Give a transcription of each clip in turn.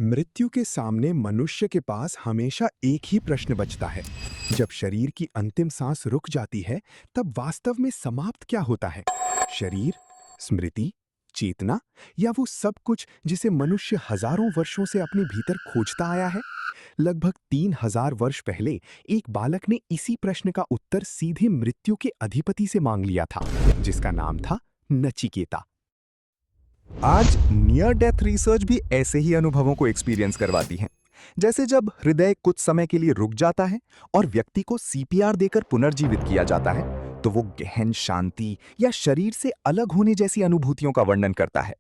मृत्यु के सामने मनुष्य के पास हमेशा एक ही प्रश्न बचता है। जब शरीर की अंतिम सांस रुक जाती है, तब वास्तव में समाप्त क्या होता है? शरीर, स्मृति, चेतना, या वो सब कुछ जिसे मनुष्य हजारों वर्षों से अपने भीतर खोजता आया है? लगभग 3000 वर्ष पहले एक बालक ने इसी प्रश्न का उत्तर सीधे मृत्यु के अधिपति से मांग लिया था, जिसका नाम था नचिकेता। आज नियर डेथ रिसर्च भी ऐसे ही अनुभवों को एक्सपीरियंस करवाती है। जैसे जब हृदय कुछ समय के लिए रुक जाता है और व्यक्ति को सीपीआर देकर पुनर्जीवित किया जाता है, तो वो गहन शांति या शरीर से अलग होने जैसी अनुभूतियों का वर्णन करता है।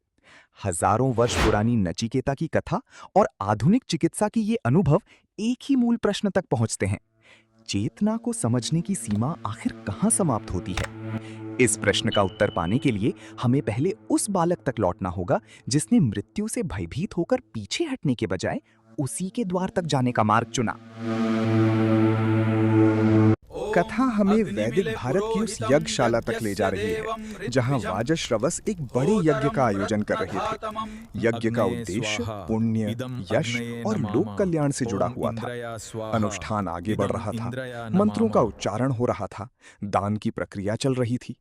हजारों वर्ष पुरानी नचिकेता की कथा और आधुनिक चिकित्सा की ये अनुभव एक ही मूल प्रश्न तक पहुंचते हैं: चेतना को समझने की सीमा आखिर कहां समाप्त होती है? इस प्रश्न का उत्तर पाने के लिए हमें पहले उस बालक तक लौटना होगा जिसने मृत्यु से भयभीत होकर पीछे हटने के बजाय उसी के द्वार तक जाने का मार्ग चुना। कथा हमें वैदिक भारत की उस यज्ञशाला तक ले जा रही है, जहां वाजश्रवस एक बड़े यज्ञ का आयोजन कर रहे थे। यज्ञ का उद्देश्य पुण्य, यश और लोक कल्याण से जुड़ा हुआ था। अनुष्ठान आगे बढ़ रहा था, मंत्रों का उच्चारण हो रहा था, दान की प्रक्रिया चल रही थी।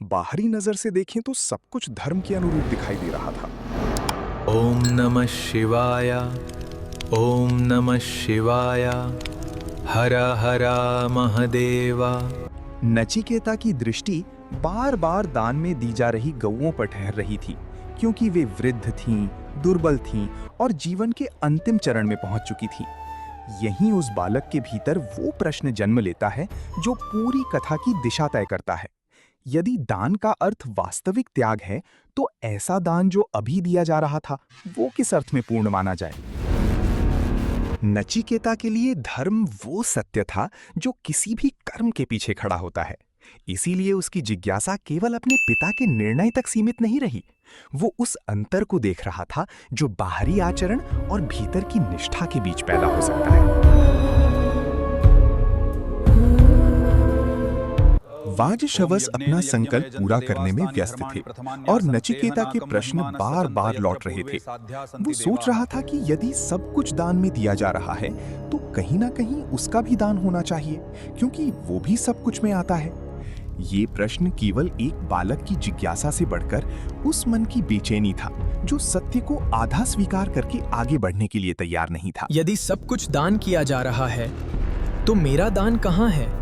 बाहरी नजर से देखें तो सब कुछ धर्म के अनुरूप दिखाई दे रहा था। ओम नमः शिवाय, ओम नमः शिवाय, हर हर महादेवा। नचिकेता की दृष्टि बार बार दान में दी जा रही गौओं पर ठहर रही थी, क्योंकि वे वृद्ध थीं, दुर्बल थीं और जीवन के अंतिम चरण में पहुंच चुकी थीं। यहीं उस बालक के भीतर वो प्रश्न जन्म लेता है जो पूरी कथा की दिशा तय करता है। यदि दान का अर्थ वास्तविक त्याग है, तो ऐसा दान जो अभी दिया जा रहा था, वो किस अर्थ में पूर्ण माना जाए? नचिकेता के लिए धर्म वो सत्य था जो किसी भी कर्म के पीछे खड़ा होता है। इसीलिए उसकी जिज्ञासा केवल अपने पिता के निर्णय तक सीमित नहीं रही। वो उस अंतर को देख रहा था जो बाहरी आचरण और भीतर की निष्ठा के बीच पैदा हो सकता है। वाजश्रवस अपना संकल्प पूरा करने में व्यस्त थे और नचिकेता के प्रश्न बार बार लौट रहे थे। वो सोच रहा था कि यदि सब कुछ दान में दिया जा रहा है, तो कहीं ना कहीं उसका भी दान होना चाहिए, क्योंकि वो भी सब कुछ में आता है। ये प्रश्न केवल एक बालक की जिज्ञासा से बढ़कर उस मन की बेचैनी था जो सत्य को आधा स्वीकार करके आगे बढ़ने के लिए तैयार नहीं था। यदि सब कुछ दान किया जा रहा है, तो मेरा दान कहाँ है?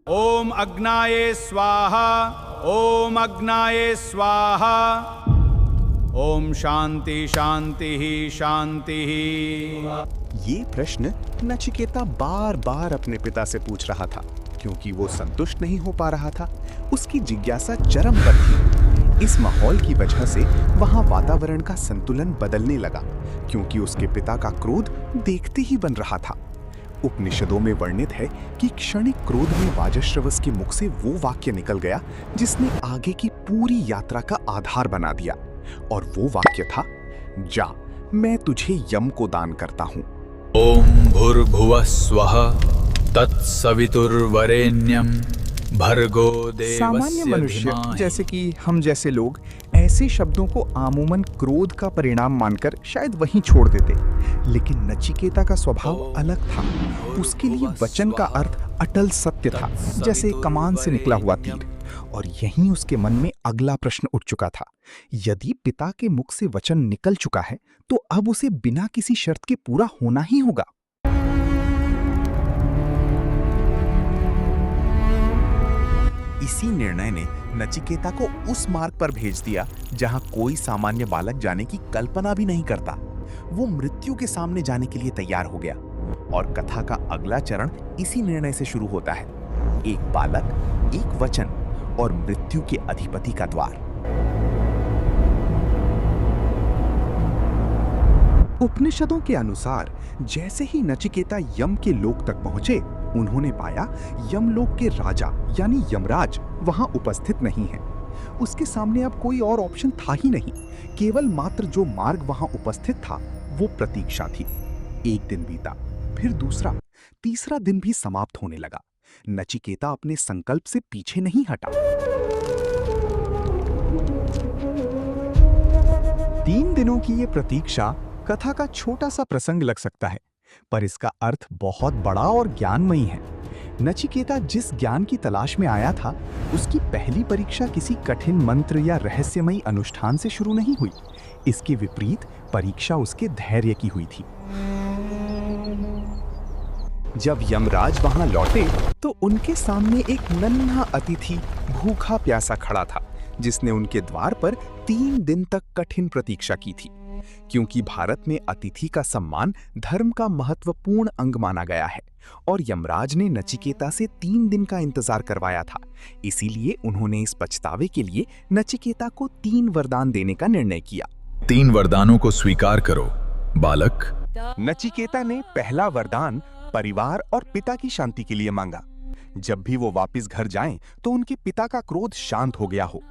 ओम अग्नाये स्वाहा, ओम अग्नाये स्वाहा, ओम शांति शांति ही शांति ही। ये प्रश्न नचिकेता बार बार अपने पिता से पूछ रहा था, क्योंकि वो संतुष्ट नहीं हो पा रहा था। उसकी जिज्ञासा चरम पर थी। इस माहौल की वजह से वहां वातावरण का संतुलन बदलने लगा, क्योंकि उसके पिता का क्रोध देखते ही बन रहा था। उपनिषदों में वर्णित है कि क्षणिक क्रोध में वाजश्रवस के मुख से वो वाक्य निकल गया जिसने आगे की पूरी यात्रा का आधार बना दिया, और वो वाक्य था, जा, मैं तुझे यम को दान करता हूं। ओम भूर्भुवः स्वः तत्सवितुर्वरेण्यं भर्गो देवस्य सामान्य मनुष्य धीमहि। जैसे कि हम जैसे लोग ऐसे शब्दों को आमूमन क्रोध का परिणाम मानकर शायद वहीं छोड़ देते, लेकिन नचिकेता का स्वभाव अलग था। उसके लिए वचन का अर्थ अटल सत्य था, जैसे कमान से निकला हुआ तीर। और यहीं उसके मन में अगला प्रश्न उठ चुका था। यदि पिता के मुख से वचन निकल चुका है, तो अब उसे बिना किसी शर्त के पूरा होना ही होगा। इसी निर्णय ने नचिकेता को उस मार्ग पर भेज दिया जहां कोई सामान्य बालक जाने की कल्पना भी नहीं करता। वो मृत्यु के सामने जाने के लिए तैयार हो गया, और कथा का अगला चरण इसी निर्णय से शुरू होता है। एक बालक, एक वचन और मृत्यु के अधिपति का द्वार। उपनिषदों के अनुसार जैसे ही नचिकेता यम के लोक तक पहुंचे, उन्होंने पाया यमलोक के राजा यानी यमराज वहां उपस्थित नहीं है। उसके सामने अब कोई और ऑप्शन था ही नहीं। केवल मात्र जो मार्ग वहां उपस्थित था वो प्रतीक्षा थी। एक दिन बीता, फिर दूसरा, तीसरा दिन भी समाप्त होने लगा। नचिकेता अपने संकल्प से पीछे नहीं हटा। 3 दिनों की ये प्रतीक्षा कथा का छोटा सा प्रसंग लग सकता है, पर इसका अर्थ बहुत बड़ा और ज्ञानमयी है। नचिकेता जिस ज्ञान की तलाश में आया था, उसकी पहली परीक्षा किसी कठिन मंत्र या रहस्यमयी अनुष्ठान से शुरू नहीं हुई। इसके विपरीत परीक्षा उसके धैर्य की हुई थी। जब यमराज वहां लौटे तो उनके सामने एक नन्हा अतिथि भूखा प्यासा खड़ा था, जिसने उनके द्वार पर 3 दिन तक कठिन प्रतीक्षा की थी। क्योंकि भारत में अतिथि का सम्मान धर्म का महत्वपूर्ण अंग माना गया है और यमराज ने नचिकेता से 3 दिन का इंतजार करवाया था, इसीलिए उन्होंने इस पछतावे के लिए नचिकेता को 3 वरदान देने का निर्णय किया। 3 वरदानों को स्वीकार करो, बालक। नचिकेता ने पहला वरदान परिवार और पिता की शांति के लिए मांगा। जब भी वो वापस घर जाएं तो उनके पिता का क्रोध शांत हो गया हो।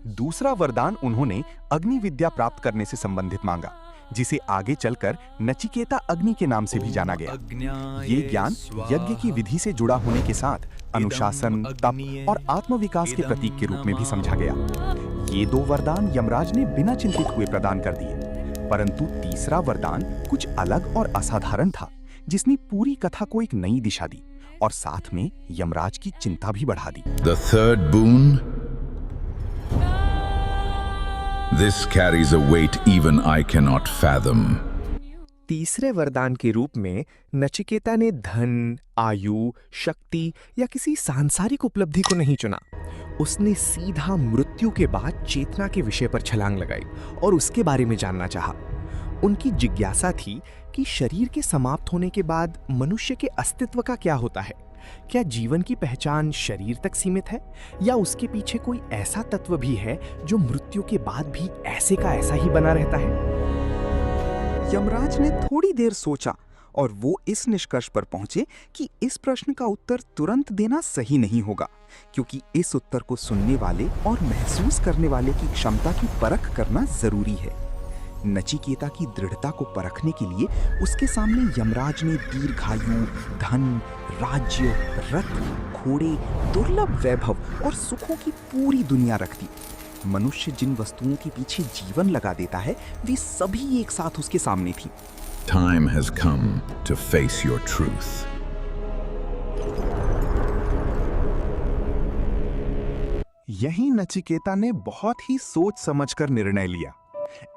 दूसरा वरदान उन्होंने अग्नि विद्या प्राप्त करने से संबंधित मांगा, जिसे आगे चलकर नचिकेता अग्नि के नाम से भी जाना गया। ये ज्ञान यज्ञ की विधि से जुड़ा होने के साथ अनुशासन, तप और आत्मविकास के प्रतीक के रूप में भी समझा गया। ये 2 वरदान यमराज ने बिना चिंतित हुए प्रदान कर दिए, परंतु तीसरा वरदान कुछ अलग और असाधारण था, जिसने पूरी कथा को एक नई दिशा दी और साथ में यमराज की चिंता भी बढ़ा दी। The third boon. This carries a weight even I cannot fathom. तीसरे वरदान के रूप में नचिकेता ने धन, आयु, शक्ति या किसी सांसारिक उपलब्धि को नहीं चुना। उसने सीधा मृत्यु के बाद चेतना के विषय पर छलांग लगाई और उसके बारे में जानना चाहा। उनकी जिज्ञासा थी कि शरीर के समाप्त होने के बाद मनुष्य के अस्तित्व का क्या होता है। क्या जीवन की पहचान शरीर तक सीमित है या उसके पीछे कोई ऐसा तत्व भी है जो मृत्यु के बाद भी ऐसे का ऐसा ही बना रहता है। यमराज ने थोड़ी देर सोचा और वो इस निष्कर्ष पर पहुंचे कि इस प्रश्न का उत्तर तुरंत देना सही नहीं होगा, क्योंकि इस उत्तर को सुनने वाले और महसूस करने वाले की क्षमता की परख करना जरूरी है। नचिकेता की दृढ़ता को परखने के लिए उसके सामने यमराज ने दीर्घायु, धन, राज्य, रथ, घोड़े, दुर्लभ वैभव और सुखों की पूरी दुनिया रख दी। मनुष्य जिन वस्तुओं के पीछे जीवन लगा देता है, वे सभी एक साथ उसके सामने थी। Time has come to face your truth. यही नचिकेता ने बहुत ही सोच समझकर निर्णय लिया।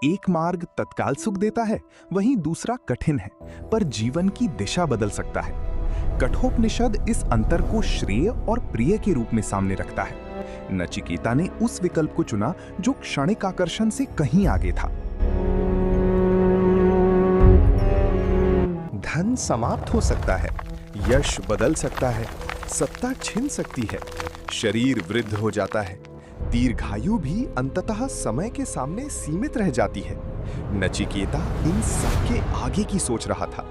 एक मार्ग तत्काल सुख देता है, वहीं दूसरा कठिन है, पर जीवन की दिशा बदल सकता है। कठोपनिषद इस अंतर को श्रेय और प्रिय के रूप में सामने रखता है। नचिकेता ने उस विकल्प को चुना जो क्षणिक आकर्षण से कहीं आगे था। धन समाप्त हो सकता है, यश बदल सकता है, सत्ता छिन सकती है, शरीर वृद्ध हो जाता है, दीर्घायु भी अंततः समय के सामने सीमित रह जाती है। नचिकेता इन सबके आगे की सोच रहा था।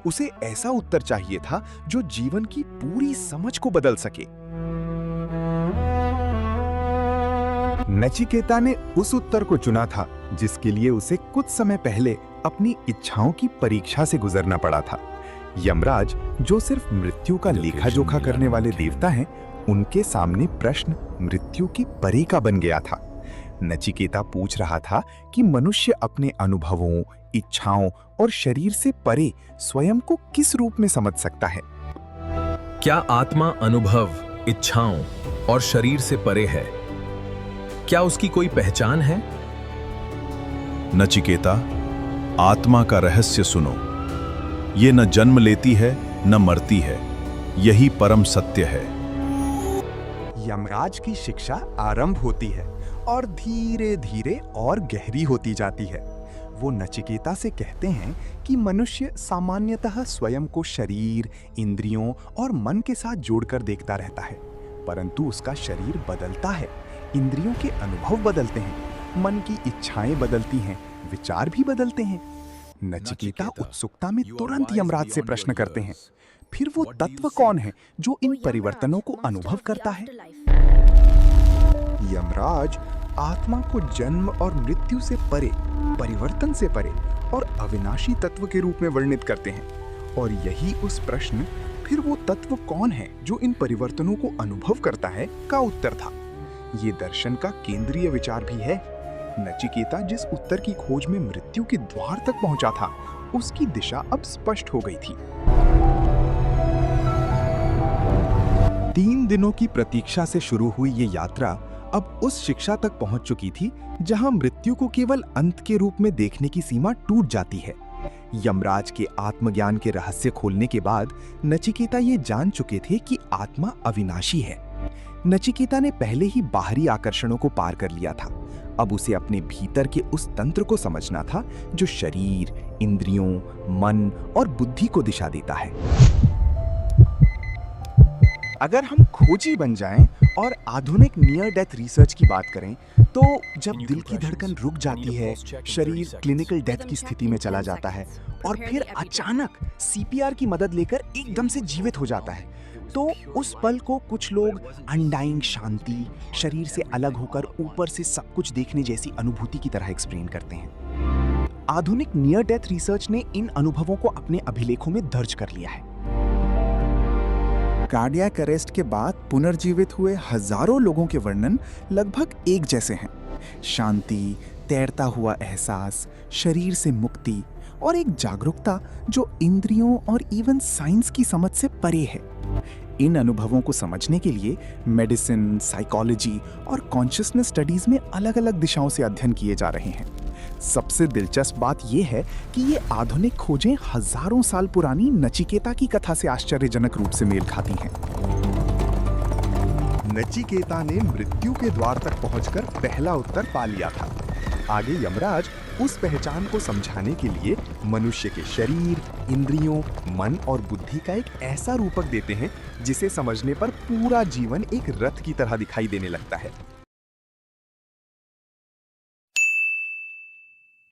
उसे ऐसा उत्तर चाहिए था जो जीवन की पूरी समझ को बदल सके। नचिकेता ने उस उत्तर को चुना था जिसके लिए उसे कुछ समय पहले अपनी इच्छाओं की परीक्षा से गुजरना पड़ा था। यमराज, जो सिर्फ मृत्यु का लेखा जोखा करने वाले देवता हैं, उनके सामने प्रश्न मृत्यु के परे का बन गया था। नचिकेता पूछ रहा था कि मनुष्य अपने अनुभवों, इच्छाओं और शरीर से परे स्वयं को किस रूप में समझ सकता है। क्या आत्मा अनुभव, इच्छाओं और शरीर से परे है? क्या उसकी कोई पहचान है? नचिकेता, आत्मा का रहस्य सुनो। ये न जन्म लेती है न मरती है, यही परम सत्य है। यमराज की शिक्षा आरंभ होती है और धीरे धीरे और गहरी होती जाती है। वो नचिकेता से कहते हैं कि मनुष्य सामान्यतः स्वयं को शरीर, इंद्रियों और मन के साथ जोड़कर देखता रहता है, परंतु उसका शरीर बदलता है, इंद्रियों के अनुभव बदलते हैं, मन की इच्छाएं बदलती हैं, विचार भी बदलते हैं। नचिकेता उत्सुकता में तुरंत यमराज से प्रश्न करते हैं, फिर वो तत्व कौन है जो इन परिवर्तनों को अनुभव करता है? यमराज आत्मा को जन्म और मृत्यु से परे, परिवर्तन से परे और अविनाशी तत्व के रूप में वर्णित करते हैं। और यही उस प्रश्न, फिर वो तत्व कौन है जो इन परिवर्तनों को अनुभव करता है, का उत्तर था। ये दर्शन का केंद्रीय विचार भी है। नचिकेता जिस उत्तर की खोज में मृत्यु के द्वार तक पहुंचा था, उसकी दिशा अब स्पष्ट हो गई थी। 3 दिनों की प्रतीक्षा से शुरू हुई ये यात्रा अब उस शिक्षा तक पहुंच चुकी थी जहां मृत्यु को केवल अंत के रूप में देखने की सीमा टूट जाती है। यमराज के आत्मज्ञान के रहस्य खोलने के बाद नचिकेता ये जान चुके थे कि आत्मा अविनाशी है। नचिकेता ने पहले ही बाहरी आकर्षणों को पार कर लिया था। अब उसे अपने भीतर के उस तंत्र को समझना था जो शरीर, इंद्रियों, मन और बुद्धि को दिशा देता है। अगर हम खोजी बन जाएं और आधुनिक नियर डेथ रिसर्च की बात करें, तो जब दिल की धड़कन रुक जाती है, शरीर क्लिनिकल डेथ की स्थिति में चला जाता है और फिर अचानक सीपीआर की मदद लेकर एकदम से जीवित हो जाता है, तो उस पल को कुछ लोग अनडाइंग शांति, शरीर से अलग होकर ऊपर से सब कुछ देखने जैसी अनुभूति की तरह एक्सप्लेन करते हैं। आधुनिक नियर डेथ रिसर्च ने इन अनुभवों को अपने अभिलेखों में दर्ज कर लिया है। कार्डियक अरेस्ट के बाद पुनर्जीवित हुए हजारों लोगों के वर्णन लगभग एक जैसे हैं। शांति, तैरता हुआ एहसास, शरीर से मुक्ति और एक जागरूकता जो इंद्रियों और इवन साइंस की समझ से परे है। इन अनुभवों को समझने के लिए मेडिसिन, साइकोलॉजी और कॉन्शियसनेस स्टडीज में अलग-अलग दिशाओं से अध्ययन किए जा रहे हैं। सबसे दिलचस्प बात यह है कि ये आधुनिक खोजें हजारों साल पुरानी नचिकेता की कथा से आश्चर्यजनक रूप से मेल खाती हैं। नचिकेता ने मृत्यु के द्वार तक पहुंचकर पहला उत्तर पा लिया था। आगे यमराज उस पहचान को समझाने के लिए मनुष्य के शरीर, इंद्रियों, मन और बुद्धि का एक ऐसा रूपक देते हैं जिसे समझने पर पूरा जीवन एक रथ की तरह दिखाई देने लगता है।